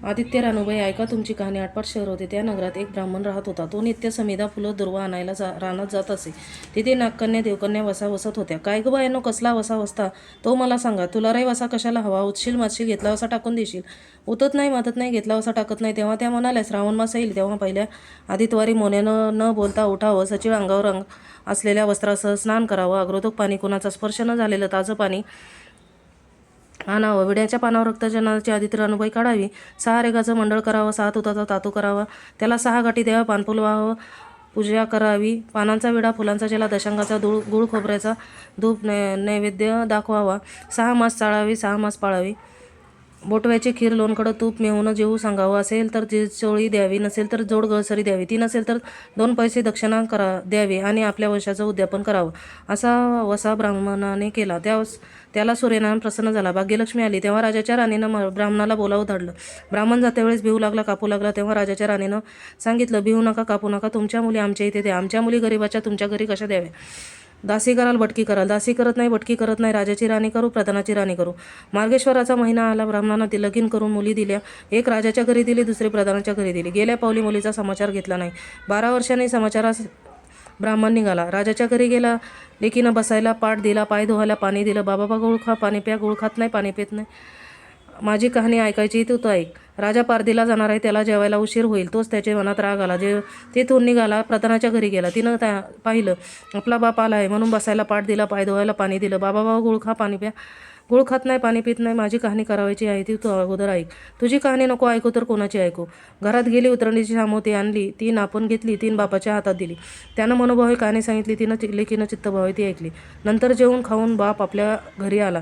आदित्य रानूबाई, ऐका तुमची कहाणी. आटपाट शहर होते. त्या नगरात एक ब्राह्मण राहत होता. तो नित्य समिधा, फुलं, दुर्वा आणायला रानात जात असे. तिथे नागकन्या, देवकन्या वसा वसत होत्या. काय ग बायानो, कसला वसा वसता तो मला सांगा. तुला रे वसा कशाला हवा? उठशील मातशील, घेतला वसा टाकून देशील. उतत नाही मातत नाही, घेतला वसा टाकत नाही. तेव्हा त्या म्हणाल्या, श्रावण मास येईल तेव्हा पहिल्या आदितवारी मोन्यानं न बोलता उठावं, सचिव अंगावर असलेल्या वस्त्रासह स्नान करावं, अग्रोदक पाणी, कुणाचा स्पर्श न झालेलं ताजं पाणी आणावं, विड्याच्या पानावर रक्तजनाची आदित्य रानूबाई काढावी, 6 रेगाचं मंडळ करावं, 6 तुताचा तातू करावा, त्याला 6 गाठी द्यावा, पानफुल व्हावं, पूजा करावी, पानांचा विडा, फुलांचा चेला, दशांगाचा गुळ खोबऱ्याचा धूप नैवेद्य दाखवावा, 6 मास चाळावी, 6 मास पाळावी, बोटव्याची खीर, लोणकडं तूप मेहून जेवू सांगावं, असेल तर चोळी द्यावी, नसेल तर जोड गळसरी द्यावी, ती नसेल तर 2 पैसे दक्षिणा द्यावी आणि आपल्या वंशाचं उद्यापन करावं. असा वसा ब्राह्मणाने केला. त्याला सूर्यनारायण प्रसन्न झाला. भाग्यलक्ष्मी आली तेव्हा राजाच्या राणीनं ब्राह्मणाला बोलावं धाडलं. ब्राह्मण जात्यावेळेस भिवू लागला, कापू लागला. तेव्हा राजाच्या राणीनं सांगितलं, भिवू नका, कापू नका, तुमच्या मुली आमच्या इथे द्या. आमच्या मुली गरिबाच्या तुमच्या घरी कशा द्याव्या? दासी कराल, भटकी कराल. दासी करत नाही, भटकी करत नाही. राजाची राणी करू, प्रधानाची राणी करू. मार्गेश्वराचा महिना आला. ब्राह्मणांना लगीन करून मुली दिल्या. एक राजाच्या घरी दिली, दुसरी प्रधानाच्या घरी दिली. गेल्या पावली मुलीचा समाचार घेतला नाही. 12 वर्षांनी समाचारास ब्राह्मण निघाला. राजाच्या घरी गेला. लेकीनं बसायला पाट दिला, पाय धुवायला पाणी दिलं. बाबा गुळ खा, पाणी प्या. गुळ खात नाही, पाणी पित नाही. माझी कहाणी ऐकायची तू ऐक. राजा पारदीला जाणार आहे, त्याला जेवायला उशीर होईल. तोच त्याच्या मनात राग आला. तिथून निघाला, प्रधानाच्या घरी गेला. तिनं पाहिलं आपला बाप आला आहे म्हणून बसायला पाट दिला, पाय धुवायला पाणी दिलं. बाबा गुळ खा, पाणी प्या. गुळ खात नाही, पाणी पित नाही. माझी कहाणी करावायची आहे ती तू अगोदर ऐक. तुझी कहाणी नको ऐकू तर कोणाची ऐकू? घरात गेली, उतरणीची सामोती आणली, 3 आपण घेतली, 3 बापाच्या हातात दिली. त्यानं मनोभावे कहाणी सांगितली. तिनं लेकीनं चित्तभावे ती ऐकली. नंतर जेवून खाऊन बाप आपल्या घरी आला.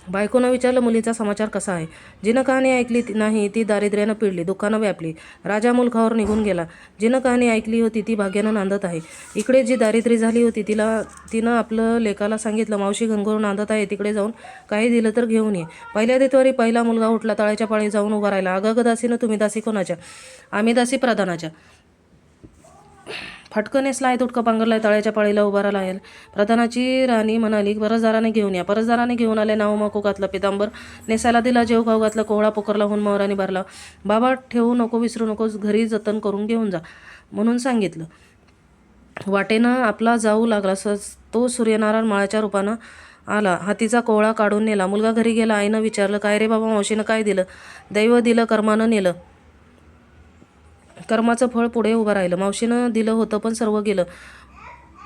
बायकोनं विचारलं, मुलीचा समाचार कसा आहे? जिनं कहाणी ऐकली नाही ती दारिद्र्यानं पिळली, दुःखानं व्यापली. राजा मुलखावर निघून गेला. जिनं कहाणी ऐकली होती ती भाग्यानं नांदत आहे. इकडे जी दारिद्र्य झाली होती तिनं आपलं लेकाला सांगितलं, मावशी घनघोर नांदत आहे, तिकडे जाऊन काही दिलं तर घेऊन ये. पहिल्या देतवारी पहिला मुलगा उठला. तळ्याच्या पाळी जाऊन उभा राहिला. अगं दासीनं, तुम्ही दासी कोणाच्या? आम्ही दासी प्रधानाच्या. फटकं नेसलाय, तुटकं पांघरलाय, तळ्याच्या पाळीला उभा राहिला. प्रधानाची राणी म्हणाली, परसदाराने घेऊन या. परसदाराने घेऊन आले. नाव माकू घातलं, पितांबर नेसायला दिला, जेव खाऊ घातलं, कोहळा पोकरला, होऊन मोहराने भरला. बाबा ठेवू नको, विसरू नकोस, घरी जतन करून घेऊन जा म्हणून सांगितलं. वाटेनं आपला जाऊ लागला. तो सूर्यनारायण माळाच्या रूपानं आला. हातीचा कोहळा काढून नेला. मुलगा घरी गेला. आईनं विचारलं, काय रे बाबा, मावशीनं काय दिलं? दैव दिलं, कर्मानं नेलं. कर्माचं फळ पुढे उभं राहिलं. मावशीनं दिलं होतं पण सर्व गेलं.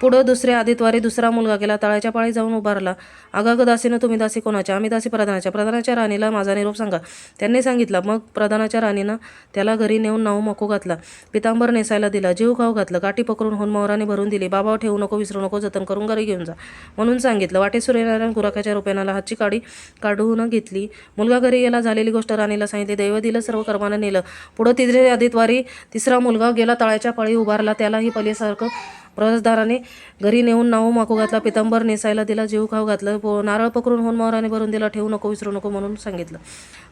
पुढं दुसऱ्या आदितवारी दुसरा मुलगा गेला. तळ्याच्या पाळी जाऊन उभारला. अगं दासीनं, तुम्ही दासी कोणाच्या? आम्ही दासी प्रधानाच्या. प्रधानाच्या राणीला माझा निरोप सांगा. त्यांनी सांगितलं. मग प्रधानाच्या राणीनं त्याला घरी नेऊन नाऊ मको घातला, पितांबर नेसायला दिला, जीव खाऊ घातलं, गाठी पकडून होऊन मोहराने भरून दिली. बाबा ठेवू नको, विसरू नको, जतन करून घरी घेऊन जा म्हणून सांगितलं. वाटे सूर्यनारायण गुराख्याच्या रुपयाला हातची काडी काढून घेतली. मुलगा घरी गेला. झालेली गोष्ट राणीला सांगितली. दैव दिलं, सर्व कर्मानं नेलं. पुढं तिसऱ्या आदितवारी तिसरा मुलगा गेला. तळ्याच्या पाळी उभारला. त्यालाही पहिल्यासारखं परसदाराने घरी नेऊन नाऊ माकू घातला, पितांबर नेसायला दिला, जीव खाऊ घातलं, नारळ पकडून होऊन मोहराने भरून दिला. ठेवू नको, विसरू नको म्हणून सांगितलं.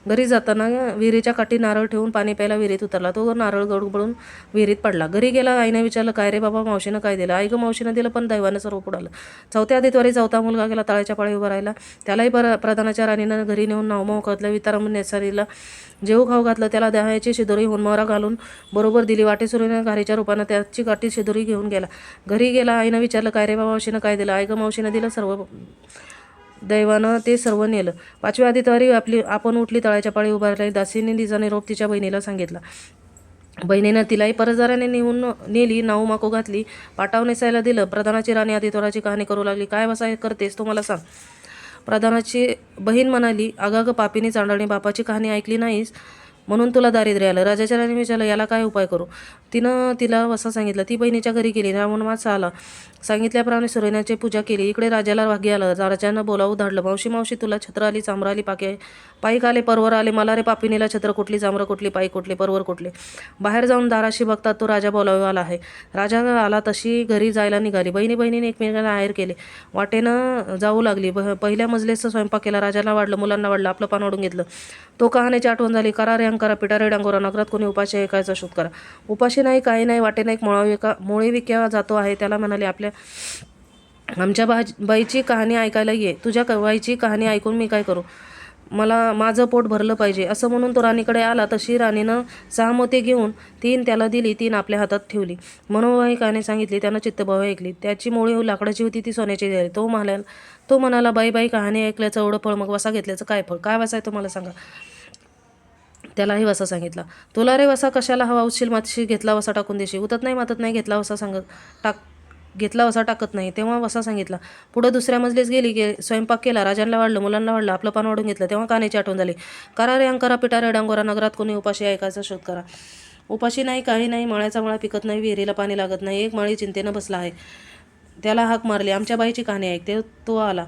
घरी जाताना विहिरीच्या काठी नारळ ठेवून पाणी प्यायला विहिरीत उतरला. तो नारळ गडबडून विहिरीत पडला. घरी गेला. आईने विचारलं, काय रे बाबा, मावशीनं काय दिलं? आई गं, मावशीनं दिलं पण दैवानं सर्व पुढालं. चौथ्या आदितवारी चौथा मुलगा गेला. तळ्याच्या पाळी उभा राहिला. त्यालाही प्रधानाच्या राणीनं घरी नेऊन नावमाऊ घातलं, वितांबर नेसारीला जेऊ खाऊ घातलं. त्याला दह्याची शिदोरी होनमोहरा घालून बरोबर दिली. वाटे सूर्यने घारीच्या रूपानं त्याची गाठी शिदोरी घेऊन गेला. घरी गेला. आईनं विचारलं, काय रे बाबा, मावशीनं काय दिलं? आई गं, मावशीनं दिलं, सर्व दैवानं ते सर्व नेलं. पाचव्या आदितवारी आपण उठली. तळ्याच्या पाळी उभारली. दासीने तिचा निरोप तिच्या बहिणीला सांगितला. बहिणीनं तिलाही परसदाराने नेली. नाऊ माकू घातली, पाटाव नेसायला दिलं. प्रधानाची राणी आदित्वराची कहाणी करू लागली. काय बसाय करतेस तो मला सांग. प्रधानाची बहीण म्हणाली, अगं पापीनी चांडाळणी, बापाची कहाणी ऐकली नाहीस म्हणून तुला दारिद्र्य आलं. राजाच्या राणी विचारलं, याला काय उपाय करू? तिनं तिला असं सांगितलं. ती बहिणीच्या घरी गेली. रावणमास आला. सांगितल्याप्रमाणे सूर्यनाची पूजा केली. इकडे राजाला भाग्य आलं. राजानं बोलावू धाडलं. मावशी मावशी, तुला छत्र आली, चांबर आली, पाईक आले, परवर आले. मला रे पापिनीला छत्र कुठली, चांबर कुठली, पाईक कुठली, परवर कुठले? बाहेर जाऊन दाराशी बघतात तो राजा बोलावा आला आहे. राजा आला तशी घरी जायला निघाली. बहिणीने एकमेकांना आहेर केले. वाटेनं जाऊ लागली. पहिल्या मजलेचा स्वयंपाक केला. राजाला वाढलं, मुलांना वाढलं, आपलं पान ओढून घेतलं. तो कहाण्याची आठवण झाली. करा रे अंकारा, पिटारे डांगोरा, नगरात कोणी उपाशी आहे कायचा शोध करा. उपाशी नाही, काही नाही. वाटेनं एक मोळे विक्या जातो आहे. त्याला म्हणाले, आमच्या बाईची कहाणी ऐकायला ये. तुझ्या बाईची कहाणी ऐकून मी काय करू? माझं पोट भरलं पाहिजे असं म्हणून तो राणीकडे आला. तशी राणीनं 6 मोती घेऊन 3 त्याला दिली, 3 आपल्या हातात ठेवली. मनोभावी कहाणी सांगितली. त्यानं चित्तभावे ऐकली. त्याची मोळी लाकडाची होती, ती सोन्याची झाली. तो म्हणाला, बाई बाई, कहाणी ऐकल्याचं एवढं फळ, मग वसा घेतल्याचं काय फळ? काय वसा आहे तुम्हाला सांगा? त्यालाही वसा सांगितला. तुला रे वसा कशाला हवा? उचशील मातशी, घेतला वसा टाकून देशी. उतत नाही मातत नाही, घेतला वसा टाकत नाही. तेव्हा वसा सांगितला. पुढं दुसऱ्या मजलीस गेली, स्वयंपाक केला, राजांना वाढलं, मुलांना वाढलं, आपलं पान वाढून घेतलं. तेव्हा कान्याची आठवण झाली. करा रे अंकारा, पिटा रे डांगोरा, नगरात कोणी उपाशी ऐकायचा शोध करा. उपाशी नाही, काही नाही, मळ्याचा मळा पिकत नाही, विहिरीला पाणी लागत नाही. एक माळी चिंतेनं बसला आहे. त्याला हाक मारली. आमच्या बाईची कहाणी ऐकते. तो आला.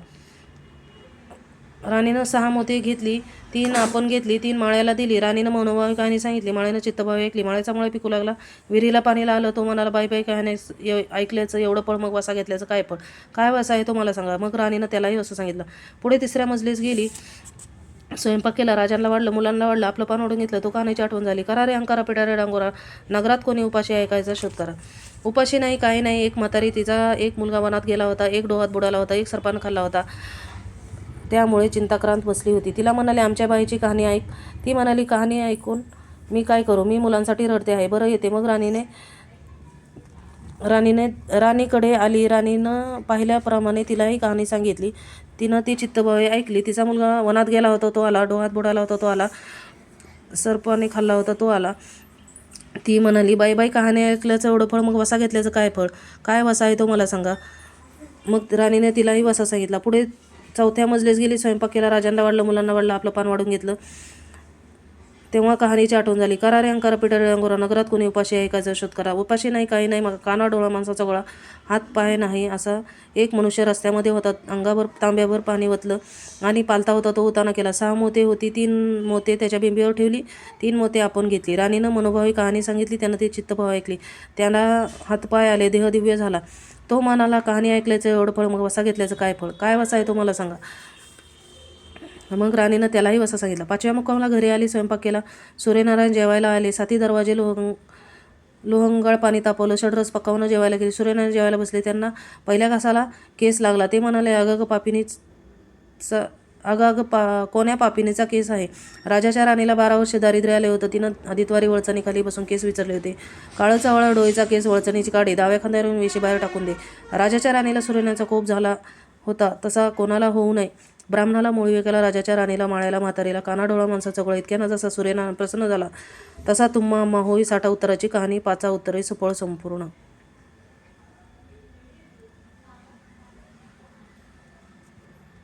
राणीनं 6 मोती घेतली, 3 आपण घेतली, 3 माळ्याला दिली. राणीनं मनोभावी कहाणी सांगितली. माळ्यानं चित्तभावे ऐकली. माळ्याचा मळा पिकू लागला, विहिरीला पाणी लागलं. तो म्हणाला, बाई बाई, कहाणी ऐकल्याचं एवढं फळ, मग वसा घेतल्याचं काय फळ? काय वसा आहे तो मला सांगा? मग राणीनं त्यालाही असं सांगितलं. पुढे तिसऱ्या मजलीस गेली, स्वयंपाक केला, राजांना वाढलं, मुलांना वाढलं, आपलं पान ओढून घेतलं. तो कहाणीची आठवण झाली. करा रे अंकारा, पिटा रे डांगोरा, नगरात कोणी उपाशी ऐकायचा शोध करा. उपाशी नाही, काही नाही, एक म्हातारी, तिचा एक मुलगा वनात गेला होता, एक डोहात बुडाला होता, एक सर्पानं खाल्ला होता. त्यामुळे चिंताक्रांत बसली होती. तिला म्हणाले, आमच्या बाईची कहाणी ऐक. ती म्हणाली, कहाणी ऐकून मी काय करू? मी मुलांसाठी रडते आहे. बरं येते. मग राणीकडे आली. राणीनं पाहिल्याप्रमाणे तिलाही कहाणी सांगितली. तिनं ती चित्तभावे ऐकली. तिचा मुलगा वनात गेला होता, तो आला. डोहात बुडाला होता, तो आला. सर्पाने खाल्ला होता, तो आला. ती म्हणाली, बाई बाई, कहाणी ऐकल्याचं एवढं फळ, मग वसा घेतल्याचं काय फळ? काय वसा आहे तो मला सांगा? मग राणीने तिलाही वसा सांगितला. पुढे चौथ्या मजलीस गेली, स्वयंपाक केला, राजांना वाढलं, मुलांना वाढलं, आपलं पान वाढून घेतलं. तेव्हा कहाणीची आठवण झाली. करा रे अंकारा, पिटा रे डांगोरा, नगरात कोणी उपाशी ऐकायचा शोध करा. उपाशी नाही, काही नाही, मग काना डोळा माणसाचा गोळा, हात पाय नाही असा एक मनुष्य रस्त्यामध्ये होता. अंगावर तांब्याभर पाणी ओतलं आणि पालता होता, तो उताना केला. 6 मोते होती, 3 मोते त्याच्या बिंबीवर ठेवली, 3 मोते आपण घेतली. राणीनं मनोभावी कहाणी सांगितली. त्यानं ती चित्तभाव ऐकली. त्याला हातपाय आले, देह दिव्य झाला. तो म्हणाला, कहाणी ऐकल्याचं एवढं फळ, मग वसा घेतल्याचं काय फळ? काय वसा आहे तो मला सांगा? मग राणीनं त्यालाही वसा सांगितला. 5व्या मुक्कामाला घरी आली, स्वयंपाक केला, सूर्यनारायण जेवायला आले. 7 दरवाजे लोहंगाळ पाणी तापवलं, षडरस पकावून जेवायला गेली. सूर्यनारायण जेवायला बसले. त्यांना पहिल्या घासाला केस लागला. ते म्हणाले, कोण्या पापिनीचा केस आहे? राजाच्या राणीला 12 वर्षे दारिद्र्य आले होतं. तिनं आदितवारी वळचणीखाली बसून केस विचारले होते. काळं चावळा डोळीचा केस वळचणीची काढी, डाव्या खांद्यावरून वेशी बाहेर टाकून दे. राजाच्या राणीला सूर्यनारायणाचा कोप झाला होता, तसा कोणाला होऊ नये. ब्राह्मणाला, मूळविकाला, राजाच्या राणीला, माळ्याला, म्हातारीला, कानाडोळा माणसाचा गोळा, इतक्यानं जसा सूर्यनारायण प्रसन्न झाला, तसा तुम्हा आम्हा होई 60 उत्तराची कहाणी, 5 उत्तरे सुफळ संपूर्ण.